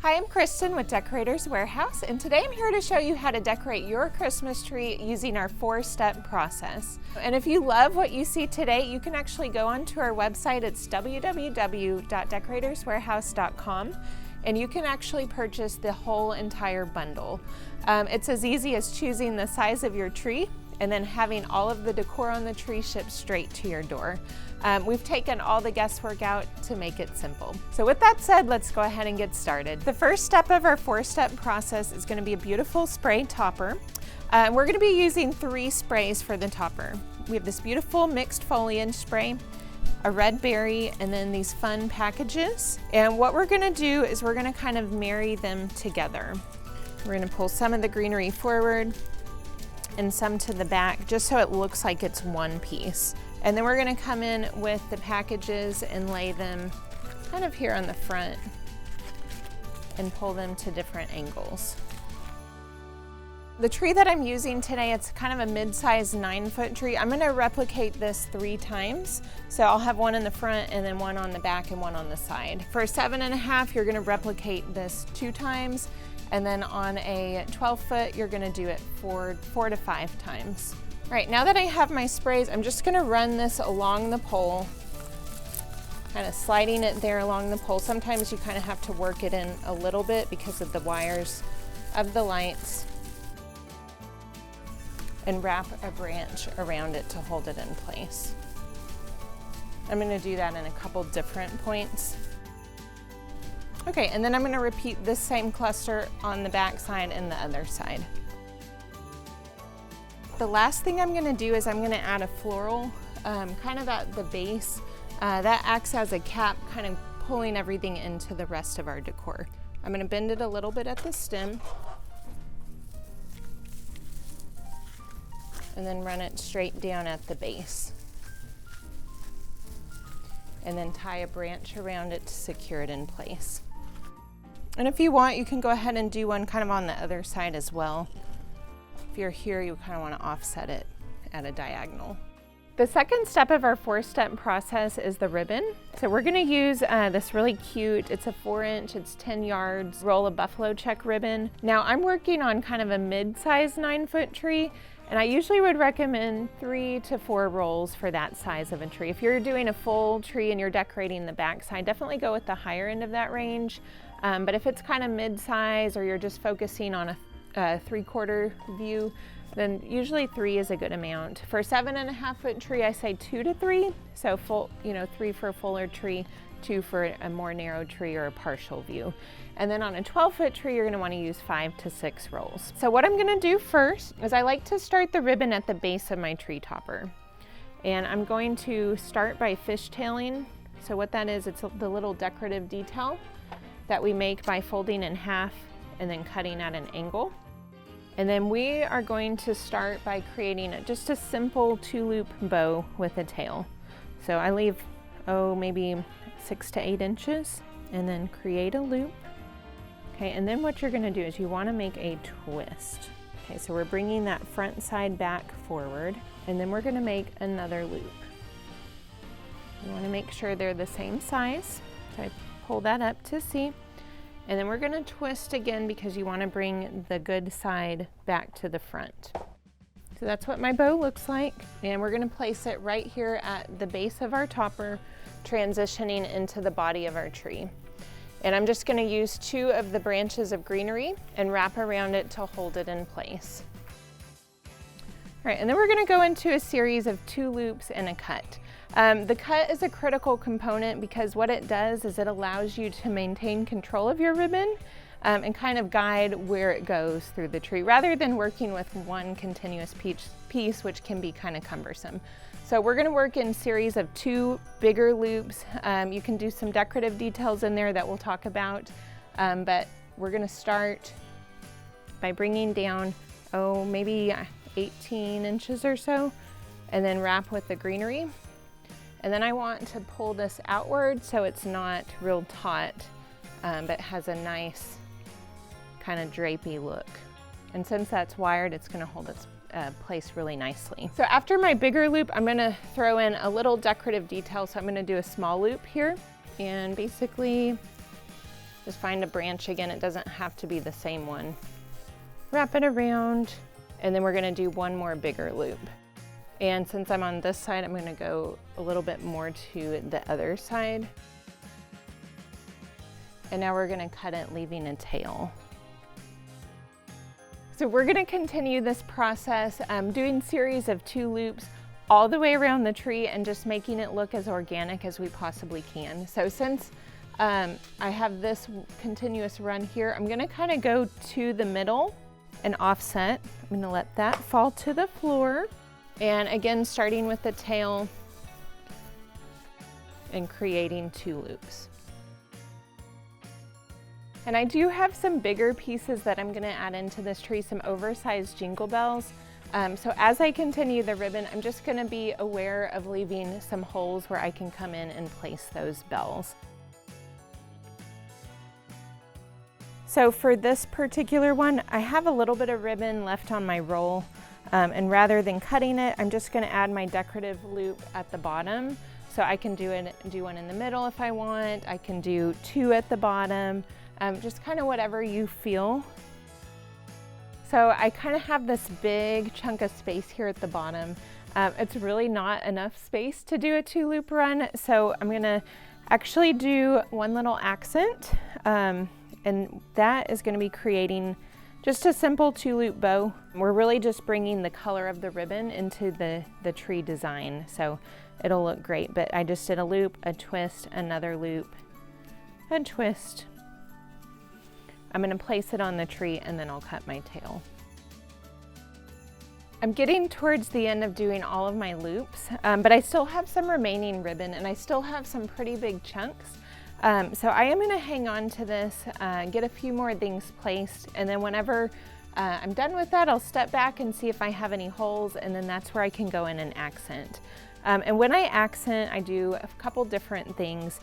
Hi, I'm Kristen with Decorator's Warehouse, and today I'm here to show you how to decorate your Christmas tree using our 4-step process. And if you love what you see today, you can actually go onto our website. It's www.decoratorswarehouse.com, and you can actually purchase the whole entire bundle. It's as easy as choosing the size of your tree and then having all of the decor on the tree shipped straight to your door. We've taken all the guesswork out to make it simple. So with that said, let's go ahead and get started. The first step of our 4-step process is going to be a beautiful spray topper. We're going to be using 3 sprays for the topper. We have this beautiful mixed foliage spray, a red berry, and then these fun packages. And what we're going to do is we're going to kind of marry them together. We're going to pull some of the greenery forward and some to the back, just so it looks like it's one piece. And then we're gonna come in with the packages and lay them kind of here on the front and pull them to different angles. The tree that I'm using today, it's kind of a mid-sized 9-foot tree. I'm gonna replicate this 3 times. So I'll have one in the front and then one on the back and one on the side. For a 7.5, you're gonna replicate this 2 times. And then on a 12-foot, you're gonna do it 4 to 5 times. All right, now that I have my sprays, I'm just gonna run this along the pole, kind of sliding it there along the pole. Sometimes you kind of have to work it in a little bit because of the wires of the lights, and wrap a branch around it to hold it in place. I'm gonna do that in a couple different points. Okay, and then I'm gonna repeat this same cluster on the back side and the other side. The last thing I'm gonna do is I'm gonna add a floral kind of at the base. That acts as a cap, kind of pulling everything into the rest of our decor. I'm gonna bend it a little bit at the stem and then run it straight down at the base. And then tie a branch around it to secure it in place. And if you want, you can go ahead and do one kind of on the other side as well. If you're here, you kind of want to offset it at a diagonal. The second step of our 4-step process is the ribbon. So we're going to use this really cute, it's a 4-inch, it's 10 yards, roll of buffalo check ribbon. Now I'm working on kind of a mid-sized 9-foot tree, and I usually would recommend 3 to 4 rolls for that size of a tree. If you're doing a full tree and you're decorating the backside, definitely go with the higher end of that range. But if it's kind of mid-size or you're just focusing on a 3/4 view, then usually 3 is a good amount. For a 7.5-foot tree, I say 2 to 3. So full, 3 for a fuller tree, 2 for a more narrow tree or a partial view. And then on a 12-foot tree, you're gonna wanna use 5 to 6 rolls. So what I'm gonna do first is I like to start the ribbon at the base of my tree topper. And I'm going to start by fishtailing. So what that is, it's the little decorative detail that we make by folding in half and then cutting at an angle. And then we are going to start by creating just a simple 2-loop bow with a tail. So I leave, maybe 6 to 8 inches and then create a loop. Okay, and then what you're gonna do is you wanna make a twist. Okay, so we're bringing that front side back forward, and then we're gonna make another loop. You wanna make sure they're the same size. So I pull that up to see. And then we're gonna twist again because you wanna bring the good side back to the front. So that's what my bow looks like. And we're gonna place it right here at the base of our topper, transitioning into the body of our tree. And I'm just gonna use 2 of the branches of greenery and wrap around it to hold it in place. All right, and then we're gonna go into a series of 2 loops and a cut. The cut is a critical component because what it does is it allows you to maintain control of your ribbon and kind of guide where it goes through the tree rather than working with one continuous piece, which can be kind of cumbersome. So we're gonna work in series of 2 bigger loops. You can do some decorative details in there that we'll talk about, but we're gonna start by bringing down, maybe 18 inches or so, and then wrap with the greenery. And then I want to pull this outward so it's not real taut, but has a nice kind of drapey look. And since that's wired, it's gonna hold its place really nicely. So after my bigger loop, I'm gonna throw in a little decorative detail. So I'm gonna do a small loop here and basically Just find a branch again, it doesn't have to be the same one. Wrap it around, and then we're gonna do one more bigger loop. And since I'm on this side, I'm gonna go a little bit more to the other side. And now we're gonna cut it, leaving a tail. So we're gonna continue this process, doing series of 2 loops all the way around the tree and just making it look as organic as we possibly can. So since I have this continuous run here, I'm gonna kind of go to the middle and offset. I'm gonna let that fall to the floor. And again, starting with the tail and creating 2 loops. And I do have some bigger pieces that I'm gonna add into this tree, some oversized jingle bells. So as I continue the ribbon, I'm just gonna be aware of leaving some holes where I can come in and place those bells. So for this particular one, I have a little bit of ribbon left on my roll, and rather than cutting it, I'm just gonna add my decorative loop at the bottom. So I can do one in the middle if I want, I can do 2 at the bottom, just kind of whatever you feel. So I kind of have this big chunk of space here at the bottom. It's really not enough space to do a 2 loop run, so I'm gonna actually do one little accent, and that is gonna be creating just a simple 2 loop bow. We're really just bringing the color of the ribbon into the tree design, so it'll look great. But I just did a loop, a twist, another loop, a twist. I'm gonna place it on the tree and then I'll cut my tail. I'm getting towards the end of doing all of my loops, but I still have some remaining ribbon and I still have some pretty big chunks. So I am gonna hang on to this, get a few more things placed, and then whenever I'm done with that, I'll step back and see if I have any holes, and then that's where I can go in and accent. And when I accent, I do a couple different things.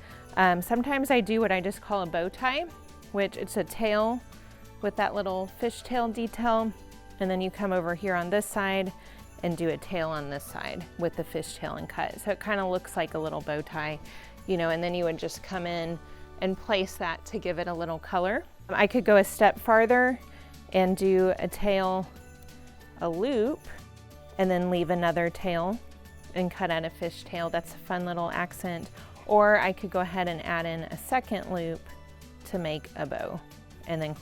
Sometimes I do what I just call a bow tie, which it's a tail with that little fishtail detail, and then you come over here on this side and do a tail on this side with the fishtail and cut. So it kind of looks like a little bow tie, you know, and then you would just come in and place that to give it a little color. I could go a step farther and do a tail, a loop, and then leave another tail and cut out a fishtail. That's a fun little accent. Or I could go ahead and add in a second loop to make a bow and then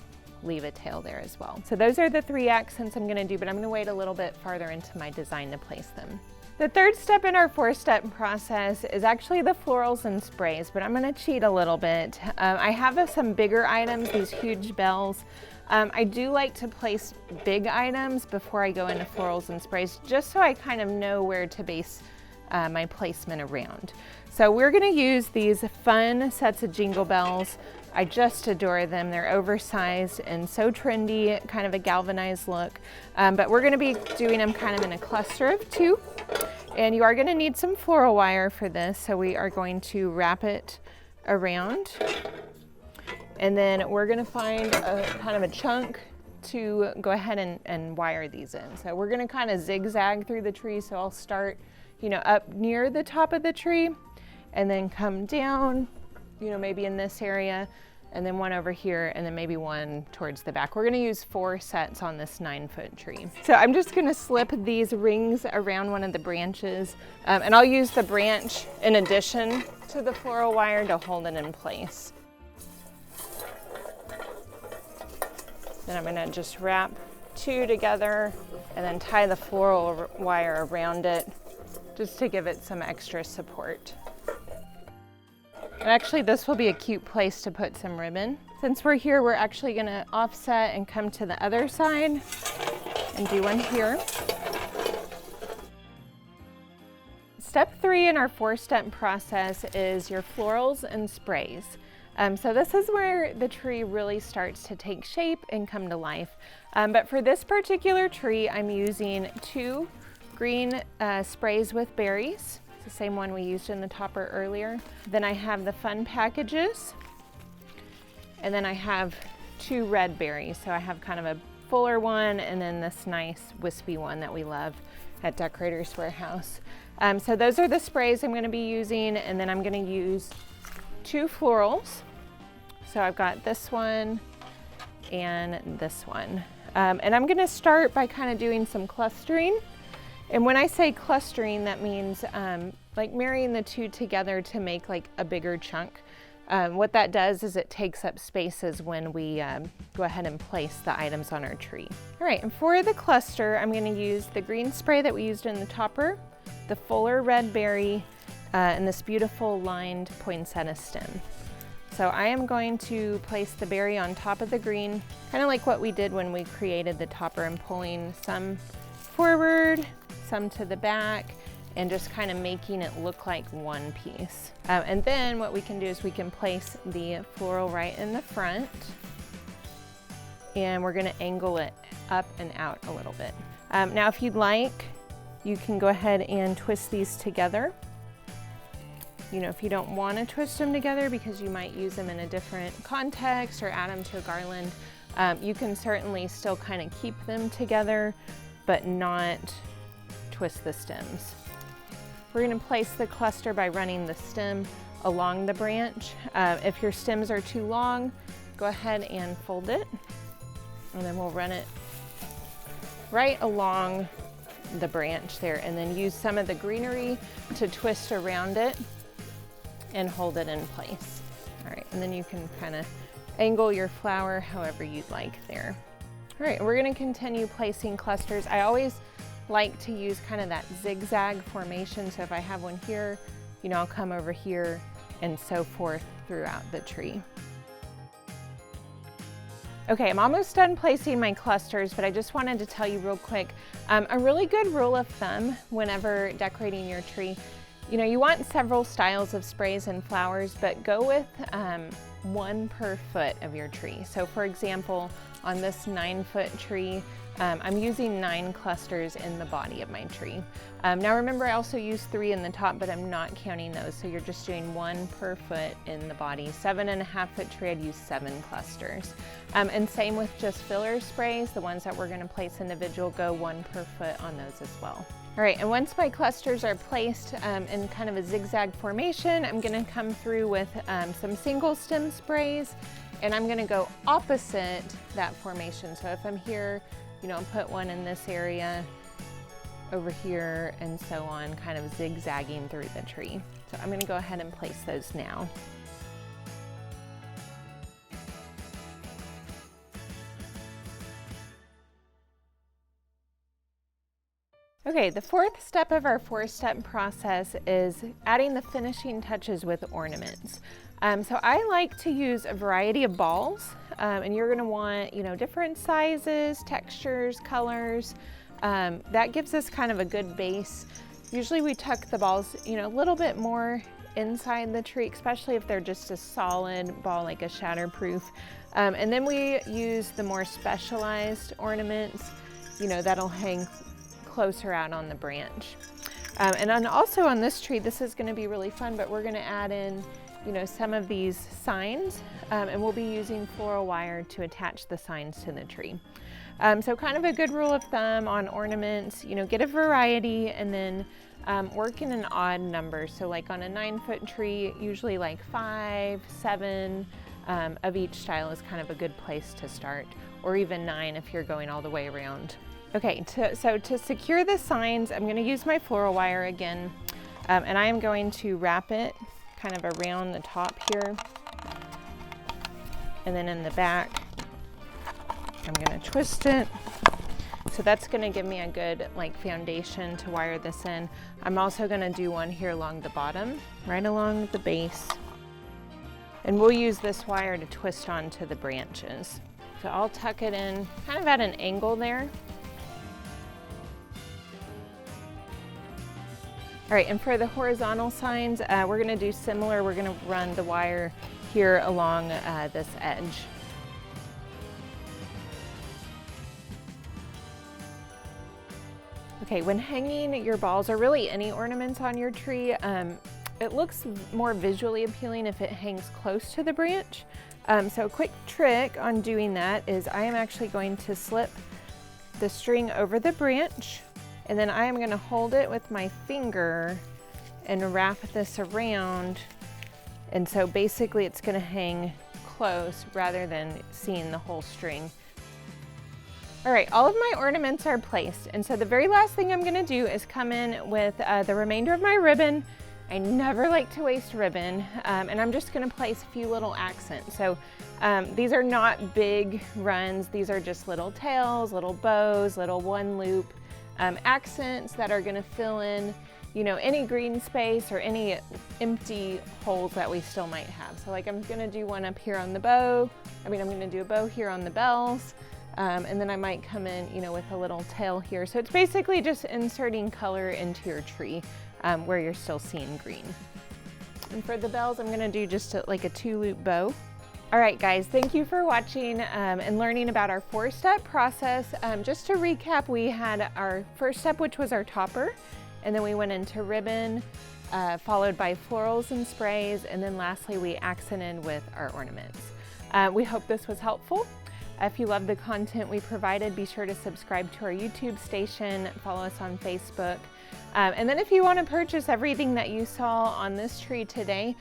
leave a tail there as well. So those are the 3 accents I'm gonna do, but I'm gonna wait a little bit farther into my design to place them. The 3rd step in our 4-step process is actually the florals and sprays, but I'm gonna cheat a little bit. I have some bigger items, these huge bells. I do like to place big items before I go into florals and sprays, just so I kind of know where to base my placement around. So we're gonna use these fun sets of jingle bells. I just adore them. They're oversized and so trendy, kind of a galvanized look. But we're gonna be doing them kind of in a cluster of 2. And you are gonna need some floral wire for this. So we are going to wrap it around. And then we're gonna find a kind of a chunk to go ahead and wire these in. So we're gonna kind of zigzag through the tree. So I'll start, you know, up near the top of the tree and then come down, you know, maybe in this area, and then one over here, and then maybe one towards the back. We're gonna use 4 sets on this 9-foot tree. So I'm just gonna slip these rings around one of the branches, and I'll use the branch in addition to the floral wire to hold it in place. Then I'm gonna just wrap 2 together and then tie the floral wire around it just to give it some extra support. And actually this will be a cute place to put some ribbon. Since we're here, we're actually gonna offset and come to the other side and do one here. Step 3 in our 4-step process is your florals and sprays. So this is where the tree really starts to take shape and come to life. But for this particular tree, I'm using 2 green sprays with berries. It's the same one we used in the topper earlier. Then I have the fun packages. And then I have 2 red berries. So I have kind of a fuller one and then this nice wispy one that we love at Decorator's Warehouse. So those are the sprays I'm gonna be using, and then I'm gonna use 2 florals. So I've got this one and this one. And I'm gonna start by kind of doing some clustering. And when I say clustering, that means like marrying the two together to make like a bigger chunk. What that does is it takes up spaces when we go ahead and place the items on our tree. All right, and for the cluster, I'm gonna use the green spray that we used in the topper, the fuller red berry, and this beautiful lined poinsettia stem. So I am going to place the berry on top of the green, kind of like what we did when we created the topper, and pulling some forward, some to the back, and just kind of making it look like one piece. And then what we can do is we can place the floral right in the front, and we're gonna angle it up and out a little bit. Now if you'd like, you can go ahead and twist these together. You know, if you don't want to twist them together because you might use them in a different context or add them to a garland, you can certainly still kind of keep them together, but not twist the stems. We're going to place the cluster by running the stem along the branch. If your stems are too long, go ahead and fold it, and then we'll run it right along the branch there, and then use some of the greenery to twist around it and hold it in place. All right, and then you can kind of angle your flower however you'd like there. All right, we're gonna continue placing clusters. I always like to use kind of that zigzag formation. So if I have one here, you know, I'll come over here and so forth throughout the tree. Okay, I'm almost done placing my clusters, but I just wanted to tell you real quick, a really good rule of thumb whenever decorating your tree, you know, you want several styles of sprays and flowers, but go with one per foot of your tree. So for example, on this 9-foot tree, I'm using 9 clusters in the body of my tree. Now remember, I also use 3 in the top, but I'm not counting those. So you're just doing 1 per foot in the body. 7.5-foot tree, I'd use 7 clusters. And same with just filler sprays, the ones that we're gonna place individual, go 1 per foot on those as well. All right, and once my clusters are placed in kind of a zigzag formation, I'm gonna come through with some single stem sprays, and I'm gonna go opposite that formation. So if I'm here, you know, I'll put one in this area, over here, and so on, kind of zigzagging through the tree. So I'm gonna go ahead and place those now. Okay, the 4th step of our 4-step process is adding the finishing touches with ornaments. So I like to use a variety of balls, and you're gonna want, you know, different sizes, textures, colors. That gives us kind of a good base. Usually we tuck the balls, you know, a little bit more inside the tree, especially if they're just a solid ball, like a shatterproof. And then we use the more specialized ornaments, you know, that'll hang closer out on the branch. And also on this tree, this is gonna be really fun, but we're gonna add in, you know, some of these signs, and we'll be using floral wire to attach the signs to the tree. So kind of a good rule of thumb on ornaments, you know, get a variety and then work in an odd number. So like on a 9-foot tree, usually like 5, 7 of each style is kind of a good place to start, or even 9 if you're going all the way around. Okay, so to secure the signs, I'm gonna use my floral wire again, and I am going to wrap it kind of around the top here, and then in the back, I'm gonna twist it. So that's gonna give me a good like foundation to wire this in. I'm also gonna do one here along the bottom, right along the base. And we'll use this wire to twist onto the branches. So I'll tuck it in kind of at an angle there. All right, and for the horizontal signs, we're gonna do similar. We're gonna run the wire here along this edge. Okay, when hanging your balls, or really any ornaments on your tree, it looks more visually appealing if it hangs close to the branch. So a quick trick on doing that is I am actually going to slip the string over the branch, and then I am gonna hold it with my finger and wrap this around. And so basically it's gonna hang close rather than seeing the whole string. All right, all of my ornaments are placed, and so the very last thing I'm gonna do is come in with the remainder of my ribbon. I never like to waste ribbon, and I'm just gonna place a few little accents. So these are not big runs, these are just little tails, little bows, little one loop accents that are gonna fill in, you know, any green space or any empty holes that we still might have. So like I'm gonna do one up here on the bow. I'm gonna do a bow here on the bells. And then I might come in, you know, with a little tail here. So it's basically just inserting color into your tree where you're still seeing green. And for the bells, I'm gonna do just like a 2-loop bow. All right, guys, thank you for watching and learning about our 4-step process. Just to recap, we had our first step, which was our topper, and then we went into ribbon, followed by florals and sprays, and then lastly, we accented with our ornaments. We hope this was helpful. If you love the content we provided, be sure to subscribe to our YouTube station, follow us on Facebook. And then if you want to purchase everything that you saw on this tree today,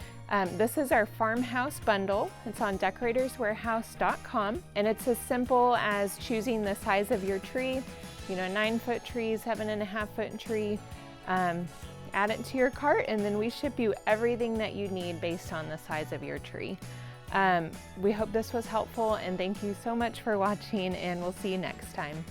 this is our Farmhouse bundle. It's on decoratorswarehouse.com, and it's as simple as choosing the size of your tree, you know, a 9-foot tree, 7.5-foot tree, add it to your cart, and then we ship you everything that you need based on the size of your tree. We hope this was helpful, and thank you so much for watching, and we'll see you next time.